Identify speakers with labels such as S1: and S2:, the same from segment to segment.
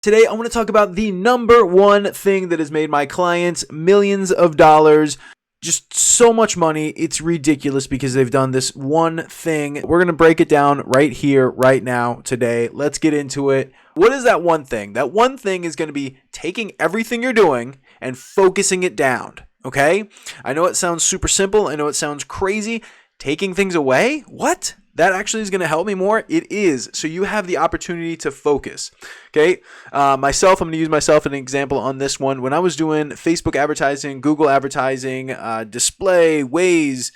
S1: Today, I want to talk about the number one thing that has made my clients millions of dollars, just so much money. It's ridiculous because they've done this one thing. We're going to break it down right here, right now, today. Let's get into it. What is that one thing? That one thing is going to be taking everything you're doing and focusing it down, okay? I know it sounds super simple. I know it sounds crazy. Taking things away? What? That actually is going to help me more? It is. So you have the opportunity to focus. Okay. I'm going to use myself as an example on this one. When I was doing Facebook advertising, Google advertising, display, Waze,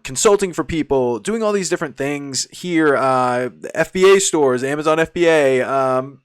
S1: consulting for people, doing all these different things here, FBA stores, Amazon FBA,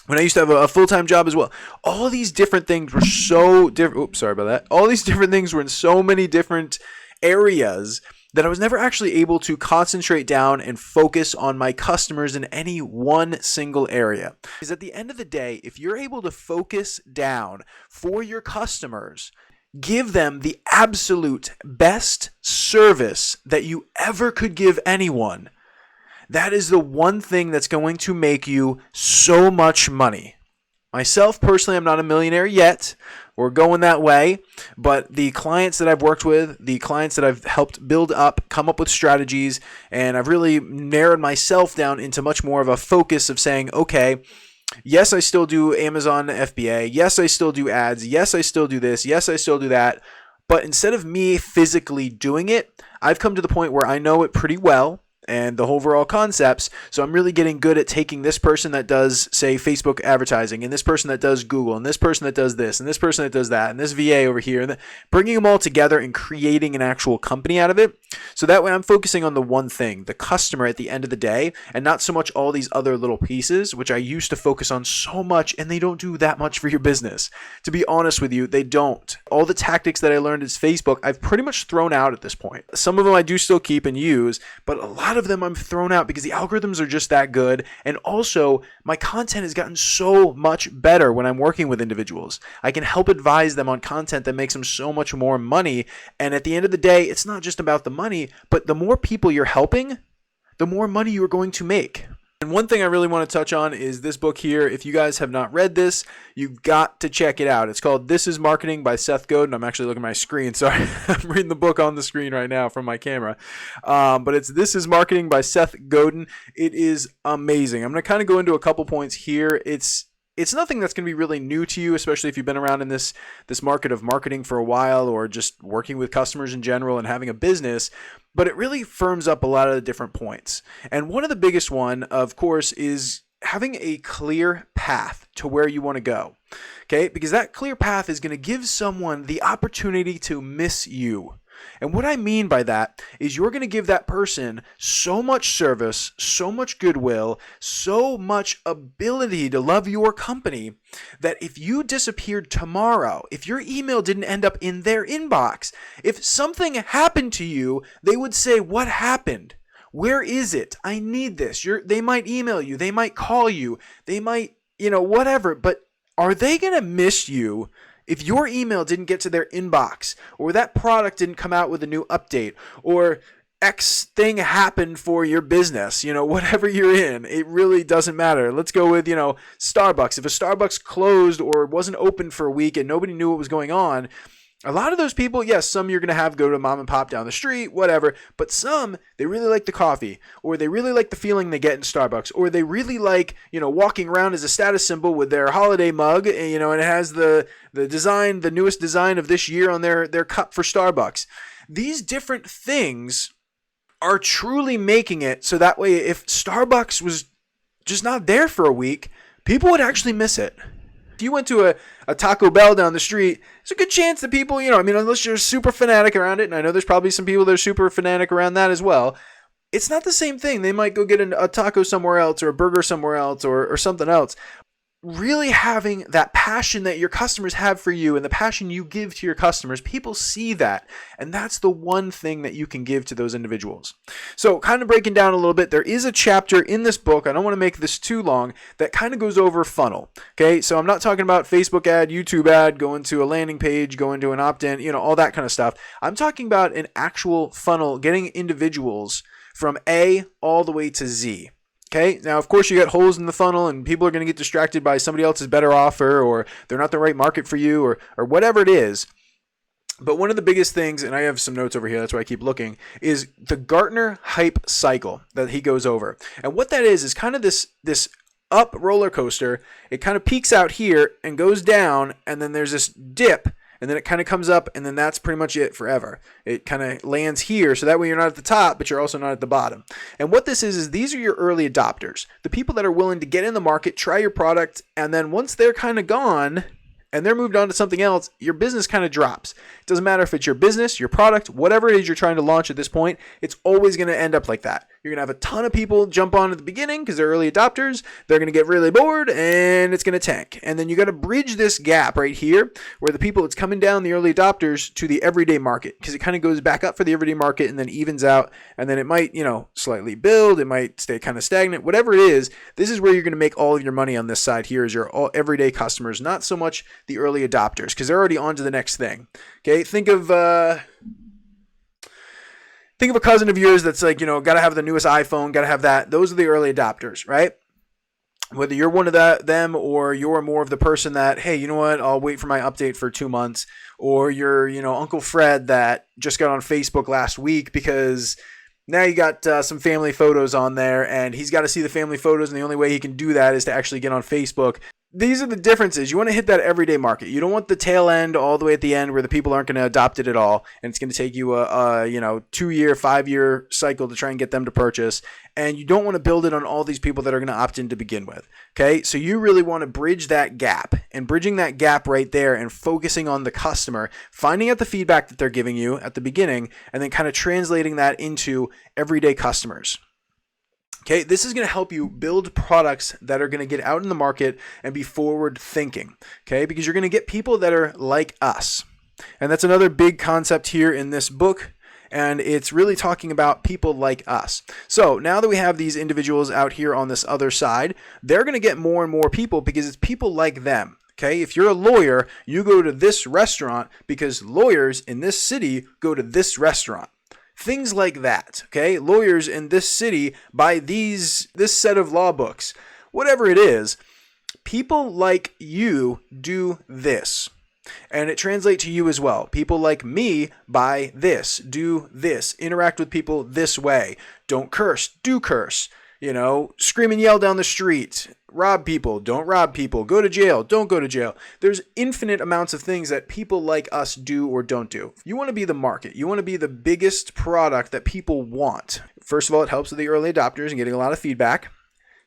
S1: when I used to have a full-time job as well, all these different things were so different. Oops, sorry about that. All these different things were in so many different areas that I was never actually able to concentrate down and focus on my customers in any one single area. Because at the end of the day, if you're able to focus down for your customers, give them the absolute best service that you ever could give anyone, that is the one thing that's going to make you so much money. Myself, personally, I'm not a millionaire yet. We're going that way. But the clients that I've worked with, the clients that I've helped build up, come up with strategies, and I've really narrowed myself down into much more of a focus of saying, okay, yes, I still do Amazon FBA. Yes, I still do ads. Yes, I still do this. Yes, I still do that. But instead of me physically doing it, I've come to the point where I know it pretty well and the overall concepts. So I'm really getting good at taking this person that does, say, Facebook advertising, and this person that does Google, and this person that does this, and this person that does that, and this VA over here, and bringing them all together and creating an actual company out of it. So that way I'm focusing on the one thing, the customer at the end of the day, and not so much all these other little pieces, which I used to focus on so much, and they don't do that much for your business. To be honest with you, they don't. All the tactics that I learned as Facebook, I've pretty much thrown out at this point. Some of them I do still keep and use, but a lot of them I'm thrown out because the algorithms are just that good. And also my content has gotten so much better when I'm working with individuals. I can help advise them on content that makes them so much more money. And at the end of the day, it's not just about the money, but the more people you're helping, the more money you're going to make. And one thing I really want to touch on is this book here. If you guys have not read this, you've got to check it out. It's called 𝘊𝑐𝑂𝗏 by 𝘂𝗏𝗏𝗀, and I'm actually looking at my screen. Sorry, I'm reading the book on the screen right now from my camera. But it's 𝘊𝑐𝑂𝗏 by 𝘂𝗏𝗏𝗀. It is amazing. I'm going to kind of go into a couple points here. It's nothing that's going to be really new to you, especially if you've been around in this market of marketing for a while or just working with customers in general and having a business, but it really firms up a lot of the different points. And one of the biggest one, of course, is having a clear path to where you want to go, okay? Because that clear path is going to give someone the opportunity to miss you. And what I mean by that is you're going to give that person so much service, so much goodwill, so much ability to love your company that if you disappeared tomorrow, if your email didn't end up in their inbox, if something happened to you, they would say, "What happened? Where is it? I need this." They might email you. They might call you. They might, whatever. But are they going to miss you if your email didn't get to their inbox, or that product didn't come out with a new update, or X thing happened for your business, whatever you're in? It really doesn't matter. Let's go with, Starbucks. If a Starbucks closed or wasn't open for a week and nobody knew what was going on, a lot of those people, yes, some you're going to have go to mom and pop down the street, whatever, but some, they really like the coffee, or they really like the feeling they get in Starbucks, or they really like, walking around as a status symbol with their holiday mug, and it has the design, the newest design of this year on their cup for Starbucks. These different things are truly making it so that way if Starbucks was just not there for a week, people would actually miss it. If you went to a Taco Bell down the street, there's a good chance that people, unless you're super fanatic around it, and I know there's probably some people that are super fanatic around that as well, it's not the same thing. They might go get a taco somewhere else or a burger somewhere else or something else. Really having that passion that your customers have for you and the passion you give to your customers, people see that. And that's the one thing that you can give to those individuals. So kind of breaking down a little bit, there is a chapter in this book, I don't want to make this too long, that kind of goes over funnel. Okay, so I'm not talking about Facebook ad, YouTube ad, going to a landing page, going to an opt-in, all that kind of stuff. I'm talking about an actual funnel, getting individuals from A all the way to Z. Okay, now of course you got holes in the funnel and people are going to get distracted by somebody else's better offer, or they're not the right market for you, or whatever it is. But one of the biggest things, and I have some notes over here, that's why I keep looking, is the Gartner hype cycle that he goes over. And what that is kind of this up roller coaster. It kind of peaks out here and goes down, and then there's this dip, and then it kind of comes up, and then that's pretty much it forever. It kind of lands here, so that way you're not at the top, but you're also not at the bottom. And what this is these are your early adopters, the people that are willing to get in the market, try your product, and then once they're kind of gone and they're moved on to something else, your business kind of drops. It doesn't matter if it's your business, your product, whatever it is you're trying to launch at this point, it's always going to end up like that. You're going to have a ton of people jump on at the beginning because they're early adopters. They're going to get really bored and it's going to tank. And then you got to bridge this gap right here where the people, it's coming down the early adopters to the everyday market, because it kind of goes back up for the everyday market and then evens out. And then it might, slightly build. It might stay kind of stagnant, whatever it is. This is where you're going to make all of your money on this side here, is your all everyday customers, not so much the early adopters, because they're already on to the next thing. Okay. Think of a cousin of yours that's like, got to have the newest iPhone, got to have that. Those are the early adopters, right? Whether you're one of them or you're more of the person that, hey, you know what, I'll wait for my update for 2 months. Or you're, Uncle Fred that just got on Facebook last week because now you got some family photos on there and he's got to see the family photos. And the only way he can do that is to actually get on Facebook. These are the differences. You want to hit that everyday market. You don't want the tail end all the way at the end where the people aren't going to adopt it at all. And it's going to take you a 2-year, 5-year cycle to try and get them to purchase. And you don't want to build it on all these people that are going to opt in to begin with. Okay. So you really want to bridge that gap, and bridging that gap right there and focusing on the customer, finding out the feedback that they're giving you at the beginning, and then kind of translating that into everyday customers. Okay, this is going to help you build products that are going to get out in the market and be forward thinking. Okay, because you're going to get people that are like us. And that's another big concept here in this book. And it's really talking about people like us. So now that we have these individuals out here on this other side, they're going to get more and more people because it's people like them. Okay, if you're a lawyer, you go to this restaurant because lawyers in this city go to this restaurant. Things like that, okay? Lawyers in this city buy this set of law books. Whatever it is, people like you do this. And it translates to you as well. People like me buy this, do this, interact with people this way. Don't curse, do curse. Scream and yell down the street, rob people, don't rob people, go to jail, don't go to jail. There's infinite amounts of things that people like us do or don't do. You want to be the market. You want to be the biggest product that people want. First of all, it helps with the early adopters and getting a lot of feedback.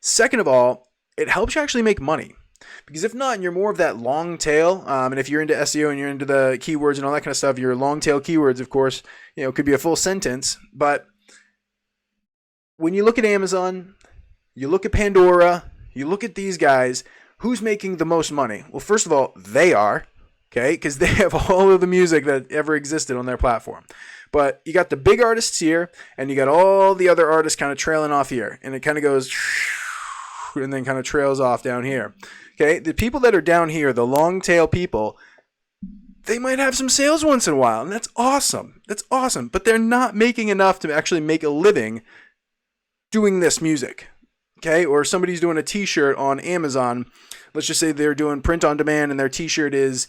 S1: Second of all, it helps you actually make money. Because if not, and you're more of that long tail, and if you're into SEO and you're into the keywords and all that kind of stuff, your long tail keywords, of course, could be a full sentence, but when you look at Amazon, you look at Pandora, you look at these guys, who's making the most money? Well, first of all, they are, okay, because they have all of the music that ever existed on their platform. But you got the big artists here, and you got all the other artists kind of trailing off here, and it kind of goes and then kind of trails off down here. Okay, the people that are down here, the long tail people, they might have some sales once in a while, and that's awesome. That's awesome, but they're not making enough to actually make a living doing this music, okay? Or somebody's doing a t-shirt on Amazon. Let's just say they're doing print on demand and their t-shirt is,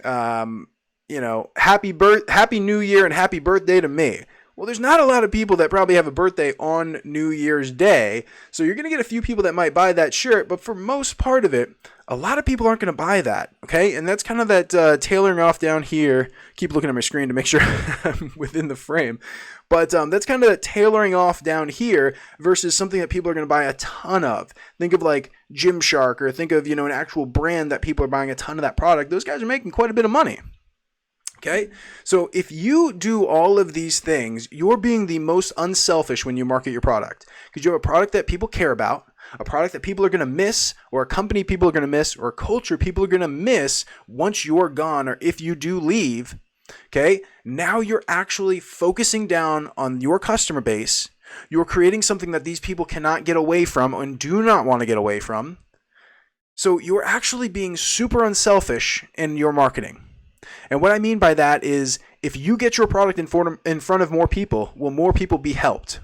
S1: happy New Year and happy birthday to me. Well, there's not a lot of people that probably have a birthday on New Year's Day. So you're going to get a few people that might buy that shirt, but for most part of it, a lot of people aren't going to buy that, okay? And that's kind of that tailoring off down here. Keep looking at my screen to make sure I'm within the frame. But that's kind of tailoring off down here versus something that people are going to buy a ton of. Think of like Gymshark, or think of, an actual brand that people are buying a ton of that product. Those guys are making quite a bit of money. Okay, so if you do all of these things, you're being the most unselfish when you market your product, because you have a product that people care about, a product that people are going to miss, or a company people are going to miss, or a culture people are going to miss once you're gone, or if you do leave. Okay, now you're actually focusing down on your customer base. You're creating something that these people cannot get away from and do not want to get away from. So you're actually being super unselfish in your marketing. And what I mean by that is, if you get your product in front of more people, will more people be helped?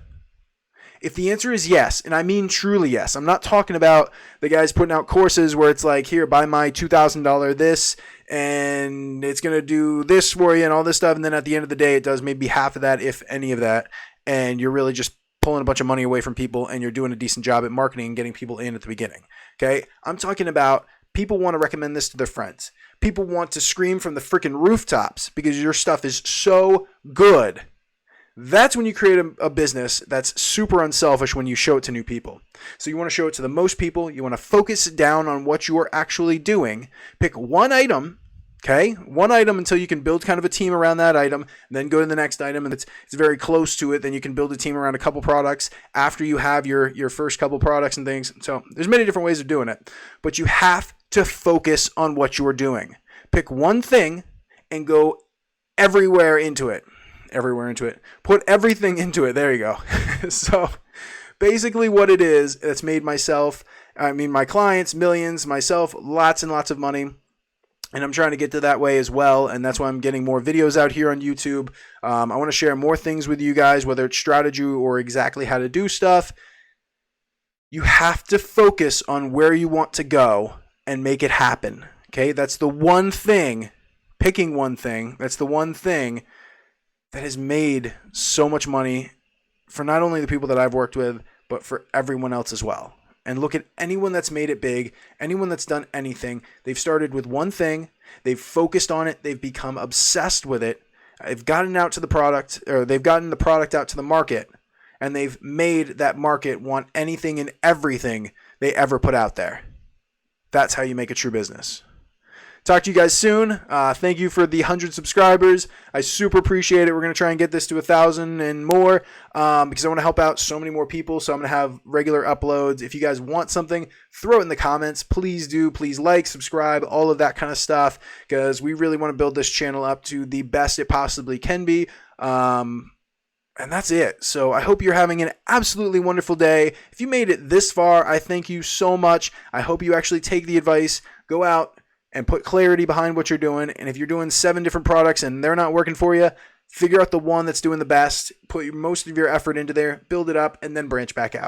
S1: If the answer is yes, and I mean truly yes, I'm not talking about the guys putting out courses where it's like, here, buy my $2,000 this, and it's going to do this for you and all this stuff. And then at the end of the day, it does maybe half of that, if any of that. And you're really just pulling a bunch of money away from people, and you're doing a decent job at marketing and getting people in at the beginning. Okay. I'm talking about people want to recommend this to their friends. People want to scream from the freaking rooftops because your stuff is so good. That's when you create a business that's super unselfish, when you show it to new people. So you want to show it to the most people. You want to focus down on what you are actually doing. Pick one item, okay? One item until you can build kind of a team around that item, and then go to the next item, and it's very close to it. Then you can build a team around a couple products after you have your first couple products and things. So there's many different ways of doing it, but you have to focus on what you are doing. Pick one thing and go everywhere into it. Put everything into it. There you go. So basically what it is, that's made my clients millions, myself lots and lots of money. And I'm trying to get to that way as well. And that's why I'm getting more videos out here on YouTube. I want to share more things with you guys, whether it's strategy or exactly how to do stuff. You have to focus on where you want to go and make it happen. Okay. That's the one thing, picking one thing. That's the one thing that has made so much money for not only the people that I've worked with, but for everyone else as well. And look at anyone that's made it big, anyone that's done anything. They've started with one thing, they've focused on it, they've become obsessed with it, they've gotten out to the product, or they've gotten the product out to the market, and they've made that market want anything and everything they ever put out there. That's how you make a true business. Talk to you guys soon. Thank you for the 100 subscribers. I super appreciate it. We're going to try and get this to 1,000 and more because I want to help out so many more people. So I'm going to have regular uploads. If you guys want something, throw it in the comments. Please do. Please like, subscribe, all of that kind of stuff, because we really want to build this channel up to the best it possibly can be. And that's it. So I hope you're having an absolutely wonderful day. If you made it this far, I thank you so much. I hope you actually take the advice, go out and put clarity behind what you're doing. And if you're doing 7 different products and they're not working for you, figure out the one that's doing the best, put most of your effort into there, build it up, and then branch back out.